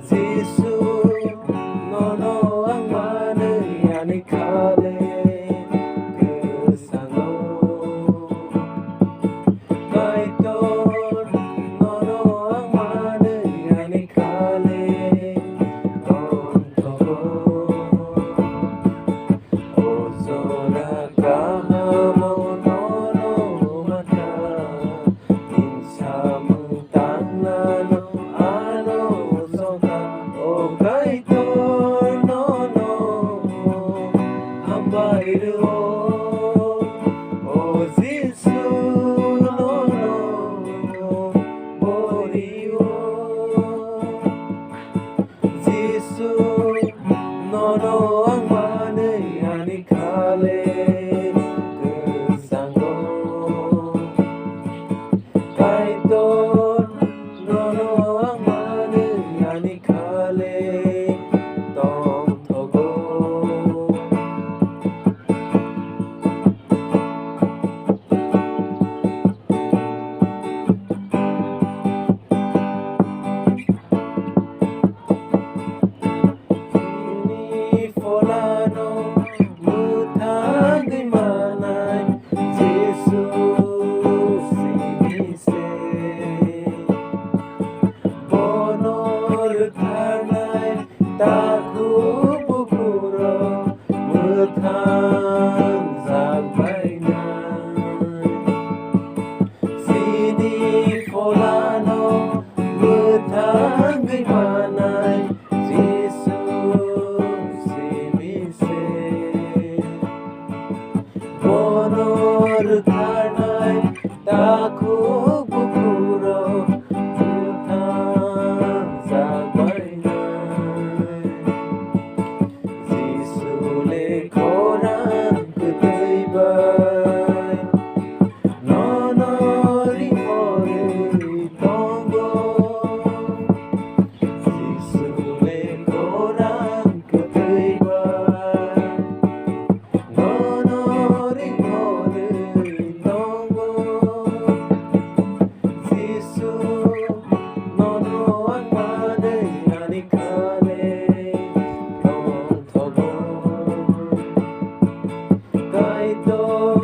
Giêsu 너너 악마는 야니카레 그 상어 가이돈 너너 악마는 야니카레 온토고 오소라 가하모 너너 마타 인사무 땅나노 아노 소다 오 가이돈 너너 함바이르오 오 지수 너너 보리오 지수 너너 악마는 야니카레 그 상고 가이돈 너너 악마는 야니카레 똥토고 Ini folano mutang manay Jesus simise bonor tanay taku pupuro mutang zagbaynay Sini folano mutang manay Jesus simise bonor tanay taku pupuro mutang zagbaynay Jisule korang ketibai nonori ori tonggo Jisule korang ketibai nonori ori tonggo Jisu nono akmane yanikare tontogo 가이돈